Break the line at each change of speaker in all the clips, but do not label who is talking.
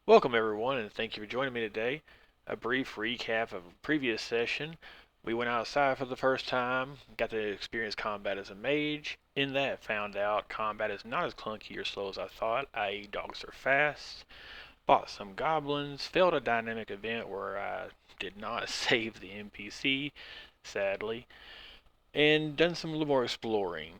Welcome everyone and thank you for joining me today. A brief recap of a previous session. We went outside for the first time, got to experience combat as a mage. In that, found out combat is not as clunky or slow as I thought, i.e. dogs are fast. Fought some goblins, failed a dynamic event where I did not save the NPC, sadly, and done some little more exploring.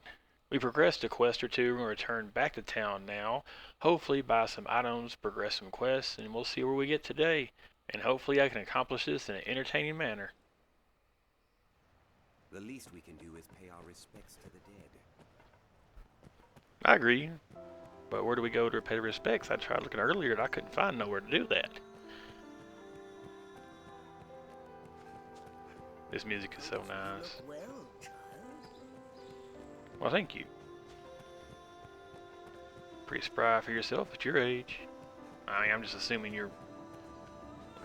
We progressed a quest or two and returned back to town now. Hopefully buy some items, progress some quests, and we'll see where we get today. And hopefully I can accomplish this in an entertaining manner.
The least we can do is pay our respects to the dead.
I agree, but where do we go to pay respects? I tried looking earlier and I couldn't find nowhere to do that. This music is so nice. Well, thank you. Pretty spry for yourself at your age. I'm just assuming you're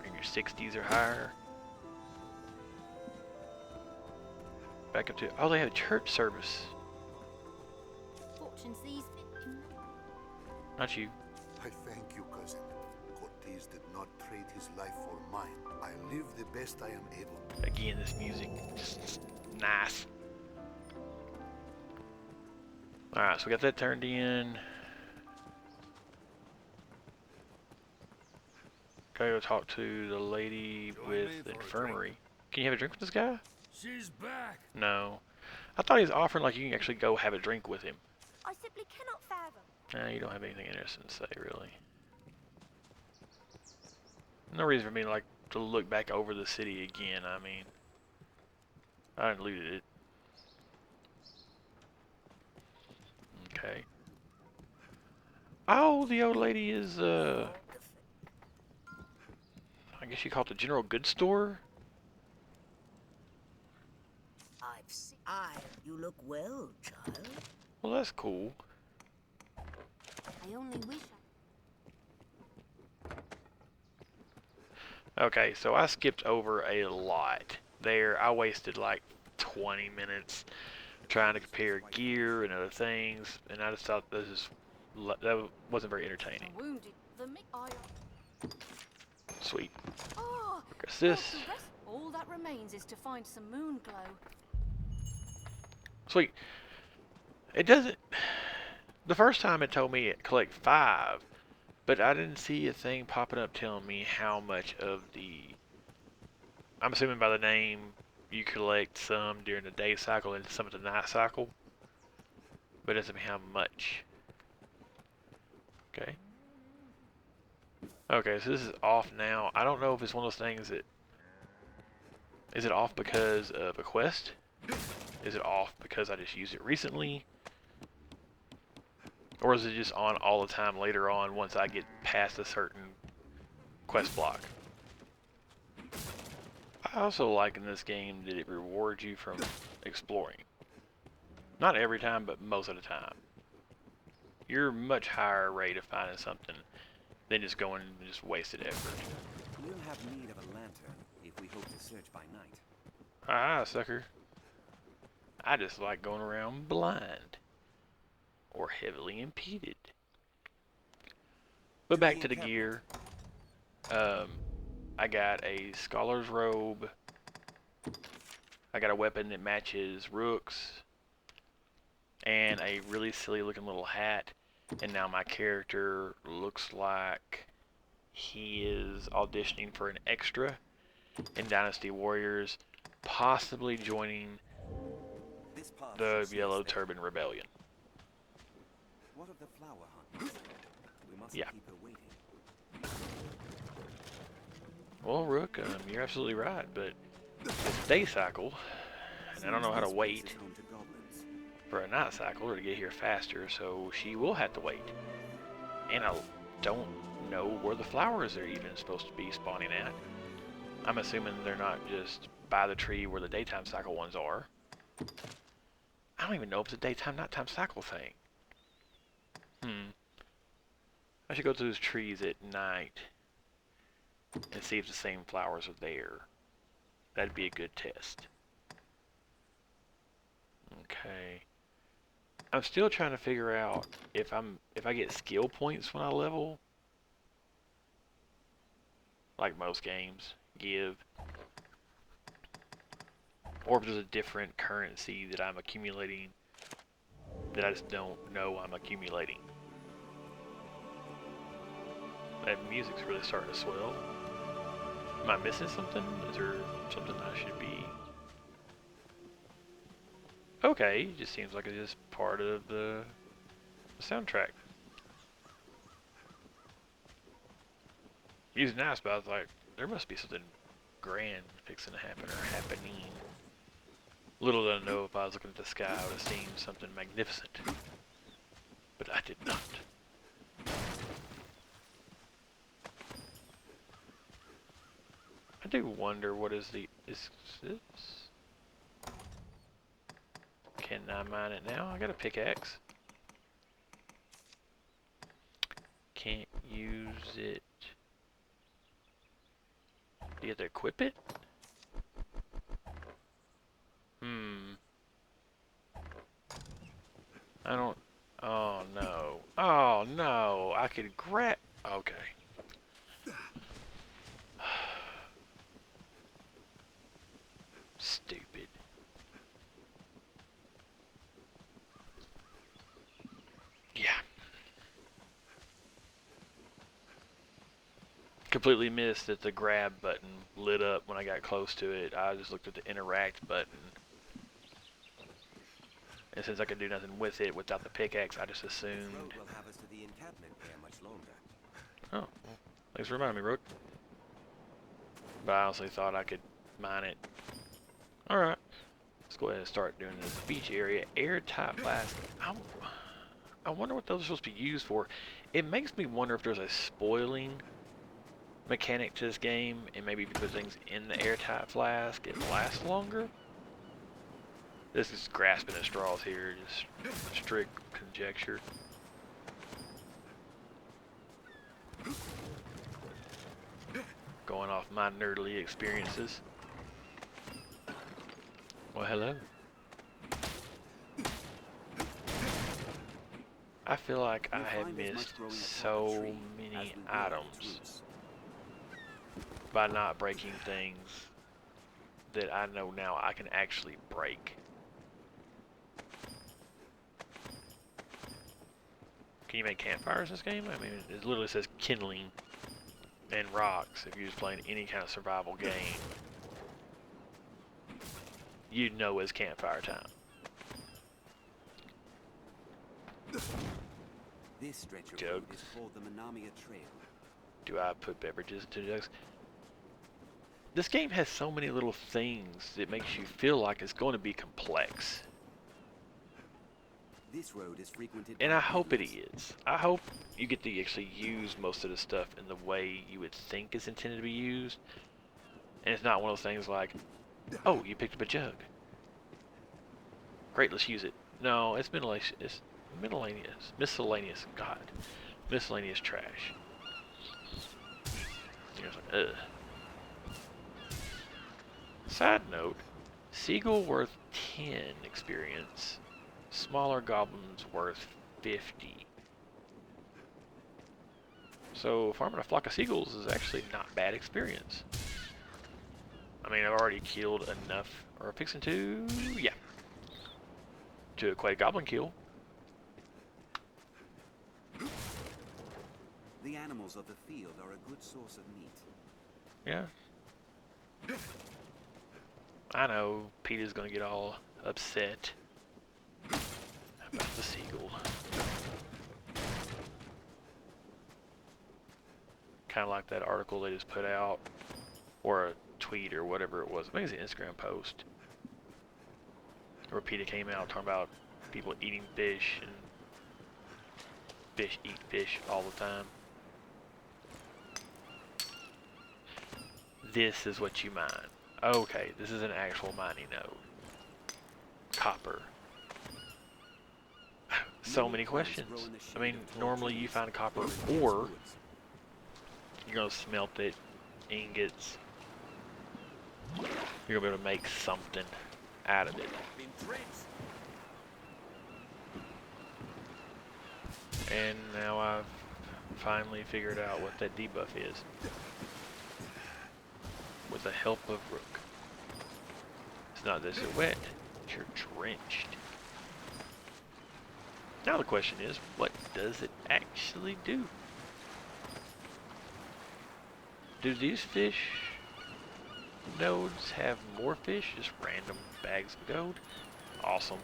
in your 60s or higher. Back up to, oh, they have a church service.
Fortune sees fit.
Not you.
I thank you, cousin. Cortez did not trade his life for mine. I live the best I am able.
Again, this music, just nice. Alright, so we got that turned in. Gotta go talk to the lady with the infirmary. Can you have a drink with this guy?
She's back.
No. I thought he was offering like you can actually go have a drink with him.
I simply cannot fathom.
Nah, you don't have anything interesting to say, really. No reason for me like to look back over the city again. I mean, I didn't looted it. Okay. Oh, the old lady is I guess you call it the general goods store.
I've seen. You look well, child.
Well, that's cool.
I only wish
Okay, so I skipped over a lot there. I wasted like 20 minutes trying to compare gear and other things, and I just thought that wasn't very entertaining.
I wounded the
Sweet.
Oh,
Progress this.
all that remains is to find some moon glow.
Sweet. It doesn't. The first time it told me it collect 5, but I didn't see a thing popping up telling me how much of the. I'm assuming by the name you collect some during the day cycle and some of the night cycle, but it doesn't mean how much. Okay. Okay, so this is off now. I don't know if it's one of those things that. Is it off because of a quest? Is it off because I just used it recently? Or is it just on all the time later on once I get past a certain quest block? I also like in this game that it rewards you from exploring. Not every time, but most of the time. You're much higher rate of finding something than just going and just wasted effort.
We'll have need of a lantern if we hope to search by night.
Ah, sucker. I just like going around blind. Or heavily impeded. But back to the gear. I got a scholar's robe. I got a weapon that matches Rook's. And a really silly looking little hat. And now my character looks like he is auditioning for an extra in Dynasty Warriors, possibly joining the Yellow Turban Rebellion.
What of the flower hunt? We must keep her waiting.
Well, Rook, you're absolutely right, but it's day cycle, and I don't know how to wait for a night cycle or to get here faster, so she will have to wait. And I don't know where the flowers are even supposed to be spawning at. I'm assuming they're not just by the tree where the daytime cycle ones are. I don't even know if it's a daytime, nighttime cycle thing. I should go to those trees at night and see if the same flowers are there. That'd be a good test. Okay. I'm still trying to figure out if I get skill points when I level. like most games give. Or if there's a different currency that I'm accumulating that I just don't know I'm accumulating. That music's really starting to swell. Am I missing something? Is there something I should be... Okay, it just seems like it's just part of the soundtrack. Music's nice, but I was like, there must be something grand fixing to happen or happening. Little did I know, if I was looking at the sky, I would have seen something magnificent. But I did not. I do wonder what is this? Can I mine it now? I got a pickaxe. Can't use it. Do you have to equip it? I don't... Oh no. Oh no. I could grab... Okay. Stupid. Yeah. Completely missed that the grab button lit up when I got close to it. I just looked at the interact button. And since I could do nothing with it without the pickaxe, I just assumed...
This road will have us to the encampment ere much longer.
Oh, well, thanks for reminding me, Rook. But I honestly thought I could mine it. Alright. Let's go ahead and start doing this beach area. Airtight flask. I wonder what those are supposed to be used for. It makes me wonder if there's a spoiling mechanic to this game, and maybe if you put things in the airtight flask, it lasts longer. This is grasping at straws here, just strict conjecture. Going off my nerdly experiences. Well, hello. I feel like I have missed so many items by not breaking things that I know now I can actually break. Can you make campfires in this game? I mean, it literally says kindling and rocks. If you're just playing any kind of survival game, you'd know it's campfire time.
This stretch of
Jugs.
road is called the Manamia Trail.
Do I put beverages into jugs? This game has so many little things that makes you feel like it's going to be complex.
This road is frequented
And
by
I hope it
humans.
is. I hope you get to actually use most of the stuff in the way you would think it's intended to be used. And it's not one of those things like, oh, you picked up a jug. Great, let's use it. No, it's miscellaneous, God. Miscellaneous trash. You're just like, ugh. Side note, Seagull worth 10 experience. Smaller goblins worth 50. So farming a flock of seagulls is actually not bad experience. I mean, I've already killed enough, or fixing to, yeah, to equate a goblin kill.
The animals of the field are a good source of meat.
Yeah. I know Peter's gonna get all upset about the seagull. Kind of like that article they just put out, or a tweet or whatever it was. I think it's an Instagram post where Peter came out talking about people eating fish and fish eat fish all the time. This is what you mine. Okay, this is an actual mining node. Copper. So many questions. I mean, normally you find copper ore, you're gonna smelt it, ingots. You're gonna be able to make something out of it. And now I've finally figured out what that debuff is. with the help of Rook. It's not that you're wet, you're drenched. Now the question is, what does it actually do? Do these fish nodes have more fish? Just random bags of gold? Awesome.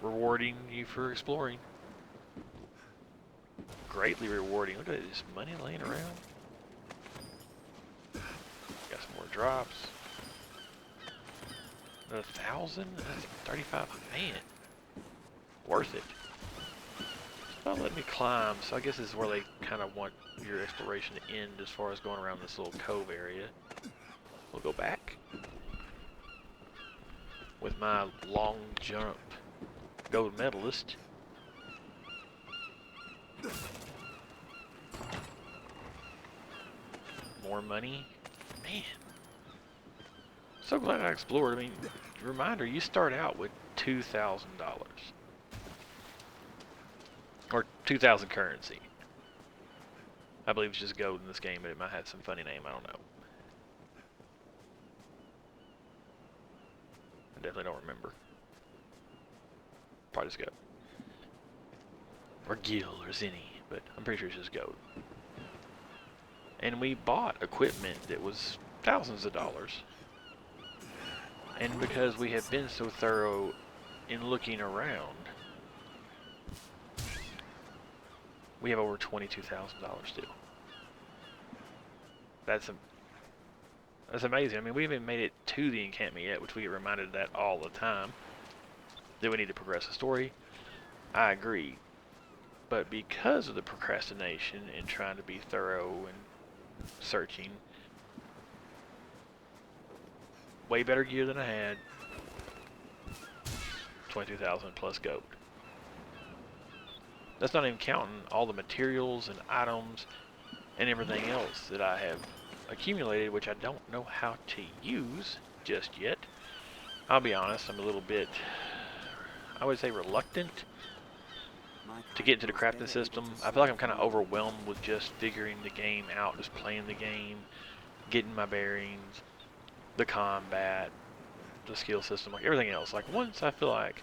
Rewarding you for exploring. Greatly rewarding. Look at this money laying around. Got some more drops. Another 1,000? That's 35. Man. Worth it. It's not letting me climb, so I guess this is where they kind of want your exploration to end as far as going around this little cove area. We'll go back. With my long jump gold medalist. More money. Man. So glad I explored. I mean, reminder, you start out with $2,000. Or 2,000 currency. I believe it's just gold in this game, but it might have some funny name, I don't know. I definitely don't remember. Probably just gold. Or gil, or zinni, but I'm pretty sure it's just gold. And we bought equipment that was thousands of dollars. And because we have been so thorough in looking around, we have over $22,000 still. That's amazing. I mean, we haven't made it to the encampment yet, which we get reminded of that all the time. That we need to progress the story. I agree. But because of the procrastination and trying to be thorough and searching, way better gear than I had. 22,000 plus gold. That's not even counting all the materials and items and everything else that I have accumulated, which I don't know how to use just yet. I'll be honest, I'm a little bit, I would say, reluctant to get into the crafting system. I feel like I'm kind of overwhelmed with just figuring the game out, just playing the game, getting my bearings, the combat, the skill system, like everything else. Like once I feel like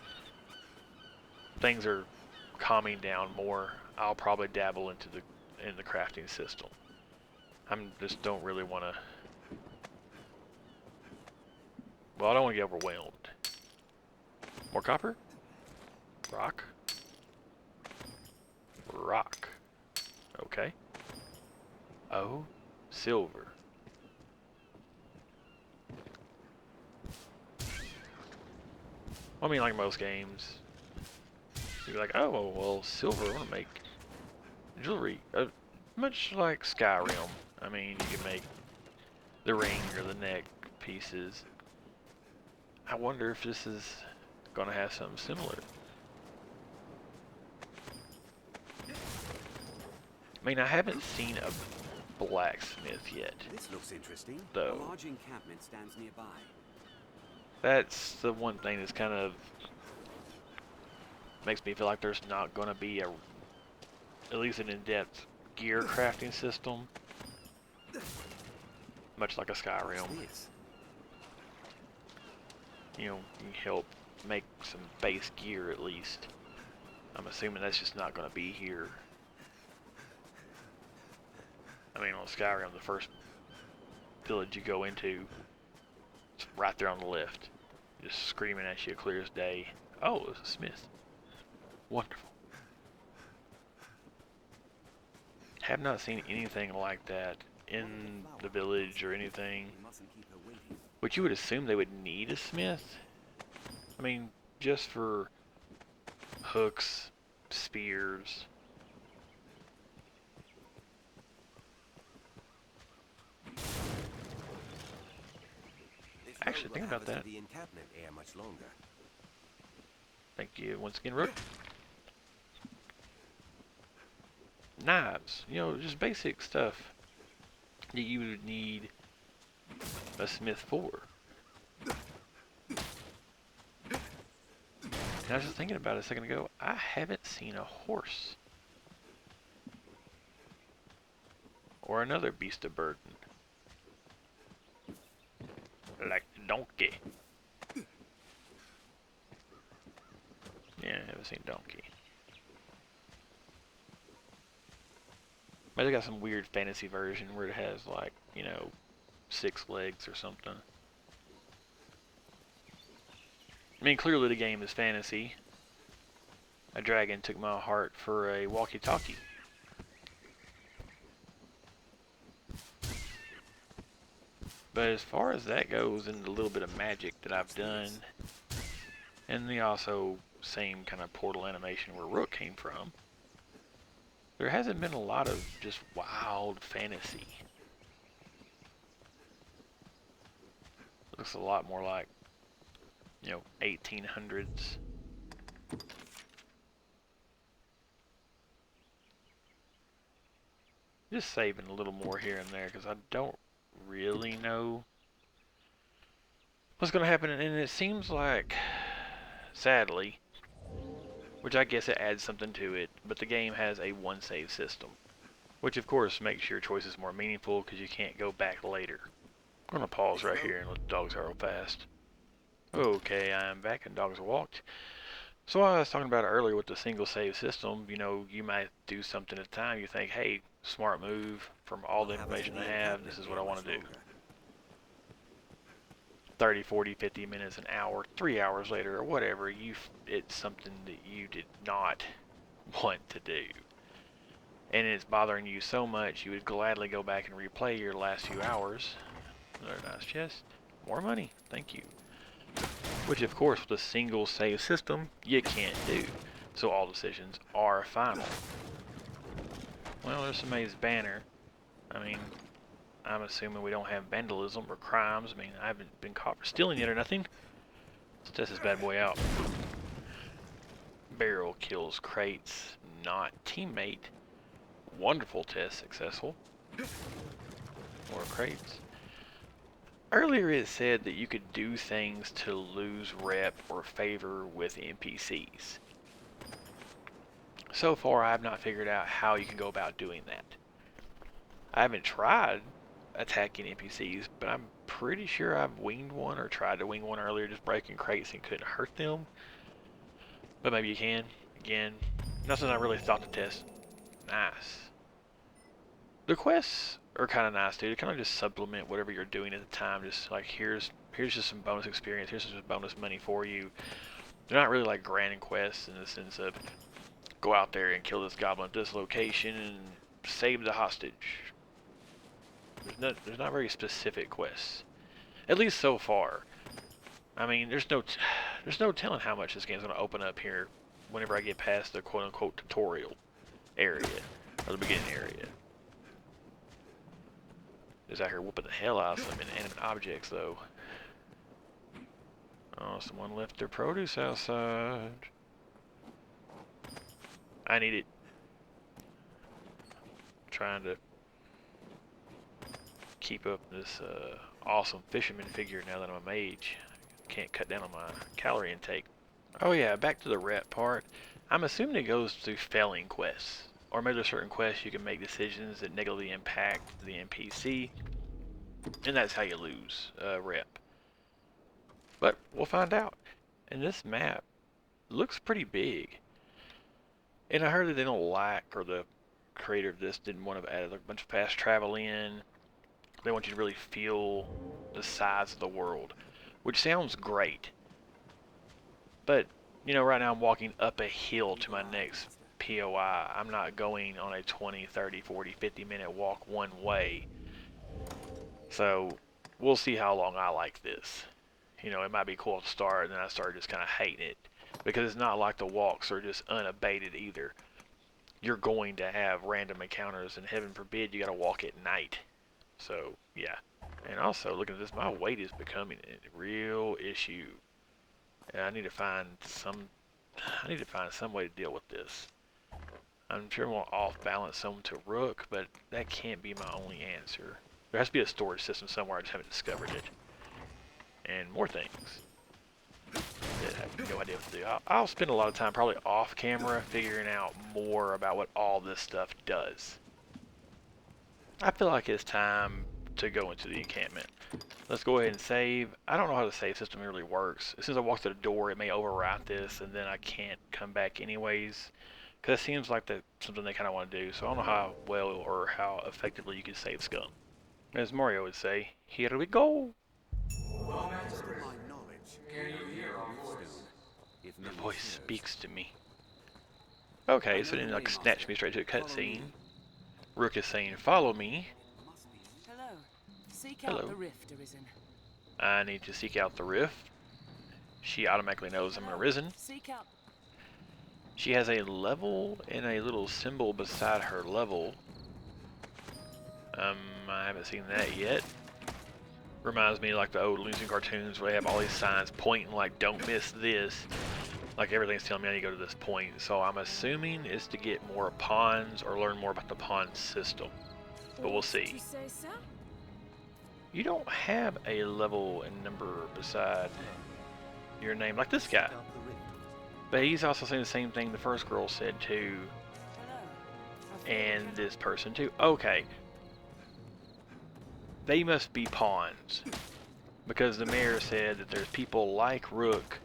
things are calming down more, I'll probably dabble into the crafting system. I'm just don't really want to. Well, I don't want to get overwhelmed. More copper? Rock? Rock. Okay. Oh, silver. I mean, like most games, you're like, oh, well, silver, I want to make jewelry. Much like Skyrim. I mean, you can make the ring or the neck pieces. I wonder if this is going to have something similar. I mean, I haven't seen a blacksmith yet.
This looks interesting.
Though.
A large encampment stands nearby.
That's the one thing that's kind of makes me feel like there's not going to be at least an in-depth gear crafting system, much like a Skyrim. You know, you can help make some base gear at least. I'm assuming that's just not going to be here. I mean, on Skyrim, the first village you go into, it's right there on the left. Just screaming at you clear as day. Oh, it's a smith. Wonderful. Have not seen anything like that in the village or anything. Which you would assume they would need a smith. I mean, just for hooks, spears. Actually, think about that.
The encampment air much longer.
Thank you once again, Rook. Knives, you know, just basic stuff that you would need a smith for. And I was just thinking about it a second ago. I haven't seen a horse or another beast of burden. like a donkey. Yeah, I haven't seen donkey. But they got some weird fantasy version where it has like, you know, 6 legs or something. I mean, clearly the game is fantasy. A dragon took my heart for a walkie-talkie. But as far as that goes, and the little bit of magic that I've done, and the also same kind of portal animation where Rook came from, there hasn't been a lot of just wild fantasy. Looks a lot more like, you know, 1800s. Just saving a little more here and there because I don't really know what's going to happen. And it seems like, sadly, which I guess it adds something to it, but the game has a one save system, which of course makes your choices more meaningful because you can't go back later. I'm going to pause right here and let the dogs howl fast. Okay, I'm back and dogs are walked. So I was talking about it earlier with the single save system. You know, you might do something at a time. You think, hey, smart move from all the information I have. This is what I want to do. 30, 40, 50 minutes, an hour, 3 hours later, or whatever, it's something that you did not want to do. And it's bothering you so much, you would gladly go back and replay your last few hours. Another nice chest. More money. Thank you. Which, of course, with a single save system, you can't do. So all decisions are final. Well, there's somebody's banner. I mean, I'm assuming we don't have vandalism or crimes. I mean, I haven't been caught for stealing yet or nothing. Let's test this bad boy out. Barrel kills crates, not teammate. Wonderful test, successful. More crates. Earlier it said that you could do things to lose rep or favor with NPCs. So far, I have not figured out how you can go about doing that. I haven't tried attacking NPCs, but I'm pretty sure I've winged one or tried to wing one earlier, just breaking crates and couldn't hurt them. But maybe you can. Again, nothing I really thought to test. Nice. The quests are kind of nice too. They kind of just supplement whatever you're doing at the time. Just like here's just some bonus experience. Here's some bonus money for you. They're not really like grand quests in the sense of go out there and kill this goblin at this location and save the hostage. There's not very specific quests, at least so far. I mean, there's no telling how much this game's gonna open up here whenever I get past the quote-unquote tutorial area or the beginning area. Is out here whooping the hell out of some inanimate objects, though. Oh, someone left their produce outside. I need it. Trying to keep up this awesome fisherman figure now that I'm a mage. Can't cut down on my calorie intake. Oh yeah, back to the rep part. I'm assuming it goes through failing quests. Or maybe there's certain quests you can make decisions that negatively impact the NPC. And that's how you lose rep. But we'll find out. And this map looks pretty big. And I heard that they don't like, or the creator of this didn't want to add a bunch of fast travel in. They want you to really feel the size of the world, which sounds great. But, you know, right now I'm walking up a hill to my next POI. I'm not going on a 20, 30, 40, 50 minute walk one way. So, we'll see how long I like this. You know, it might be cool to start, and then I start just kind of hating it. Because it's not like the walks are just unabated either. You're going to have random encounters, and heaven forbid you gotta walk at night. So, yeah. And also, looking at this, my weight is becoming a real issue. And I need to find some way to deal with this. I'm sure I'm going to off-balance some to Rook, but that can't be my only answer. There has to be a storage system somewhere, I just haven't discovered it. And more things that I have no idea what to do. I'll spend a lot of time probably off camera figuring out more about what all this stuff does. I feel like it's time to go into the encampment. Let's go ahead and save. I don't know how the save system really works. As soon as I walk through the door, it may overwrite this, and then I can't come back anyways. Because it seems like that's something they kind of want to do. So I don't know how well or how effectively you can save scum. As Mario would say, here we go.
To my knowledge, if
The
no one
voice
hears,
speaks to me.
I
Okay, so
know
then
the
like
way,
snatch
Master.
me straight to a
Follow
cutscene.
me.
Rook is saying, follow me.
Must be.
Hello. Seek out
Hello.
the rift, Arisen.
I need to seek out the rift. She automatically knows I'm Arisen.
Seek out.
She has a level and a little symbol beside her level. I haven't seen that yet. Reminds me of like the old Looney Tunes cartoons where they have all these signs pointing like, don't miss this. Like everything's telling me I need to go to this point. So I'm assuming it's to get more pawns or learn more about the pawn system. But we'll see.
You say so?
You don't have a level and number beside your name like this guy.
Seek out the rift.
But he's also saying the same thing the first girl said too,
Hello.
and this person too. Okay. They must be pawns. Because the mayor said that there's people like Rook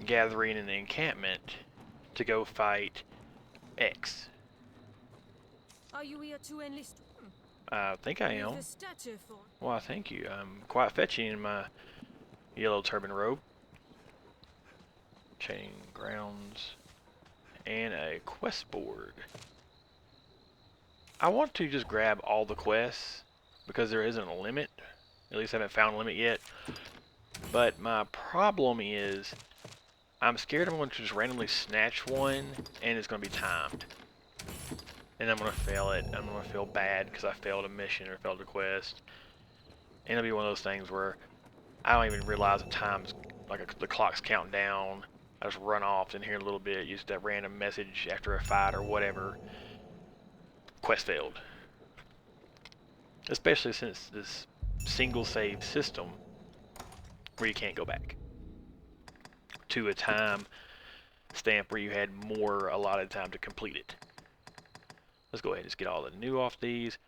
gathering in the encampment to go fight X.
Are you here to enlist?
I think I am.
The statue for.
Well, thank you. I'm quite fetching in my yellow turban robe. Chaining grounds. And a quest board. I want to just grab all the quests because there isn't a limit. At least I haven't found a limit yet. But my problem is I'm scared I'm going to just randomly snatch one and it's going to be timed. And I'm going to fail it. I'm going to feel bad because I failed a mission or failed a quest. And it'll be one of those things where I don't even realize the time's like the clock's counting down. I just run off in here a little bit, use that random message after a fight or whatever. Quest failed. Especially since this single save system where you can't go back to a time stamp where you had more allotted time to complete it. Let's go ahead and just get all the new off these.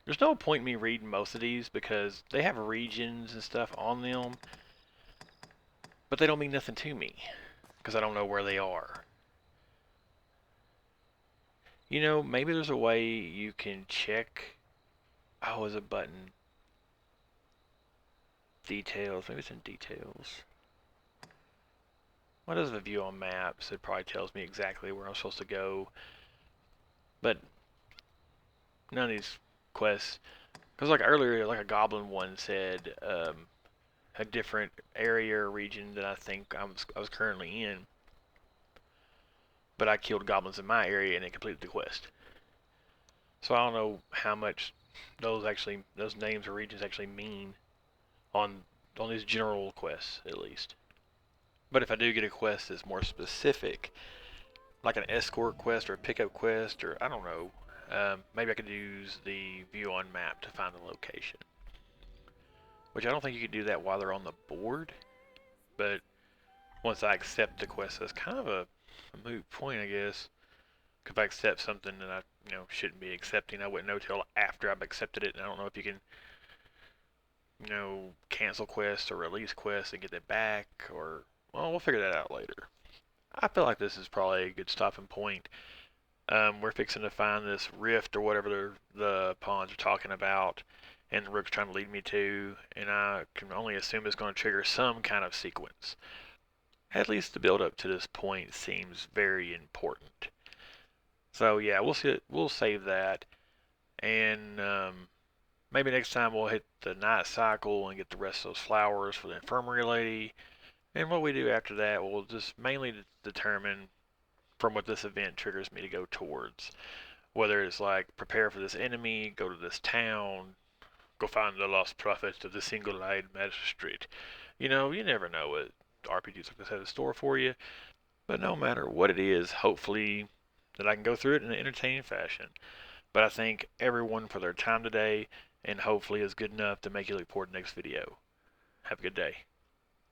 There's no point in me reading most of these because they have regions and stuff on them, but they don't mean nothing to me because I don't know where they are. You know, maybe there's a way you can check. Oh, there's a button. Details. Maybe it's in details. What is the view on maps? It probably tells me exactly where I'm supposed to go. But none of these quests, because like earlier, like a goblin one said a different area or region than I think I was currently in. But I killed goblins in my area and it completed the quest. So I don't know how much those names or regions actually mean on these general quests at least. But if I do get a quest that's more specific, like an escort quest or a pickup quest, or I don't know, maybe I could use the view on map to find the location. Which I don't think you could do that while they're on the board, but once I accept the quest, that's kind of a moot point, I guess. If I accept something that I shouldn't be accepting, I wouldn't know till after I've accepted it. And I don't know if you can cancel quests or release quests and get it back, or well, we'll figure that out later. I feel like this is probably a good stopping point. We're fixing to find this rift or whatever the pawns are talking about, and the Rook's trying to lead me to, and I can only assume it's going to trigger some kind of sequence. At least the build up to this point seems very important. So yeah, we'll save that, and maybe next time we'll hit the night cycle and get the rest of those flowers for the infirmary lady. And what we do after that will just mainly determine from what this event triggers me to go towards. Whether it's like prepare for this enemy, go to this town, go find the lost prophet of the single-eyed magistrate. You never know what RPGs like this have in store for you. But no matter what it is, hopefully that I can go through it in an entertaining fashion. But I thank everyone for their time today, and hopefully it's good enough to make you look forward to the next video. Have a good day.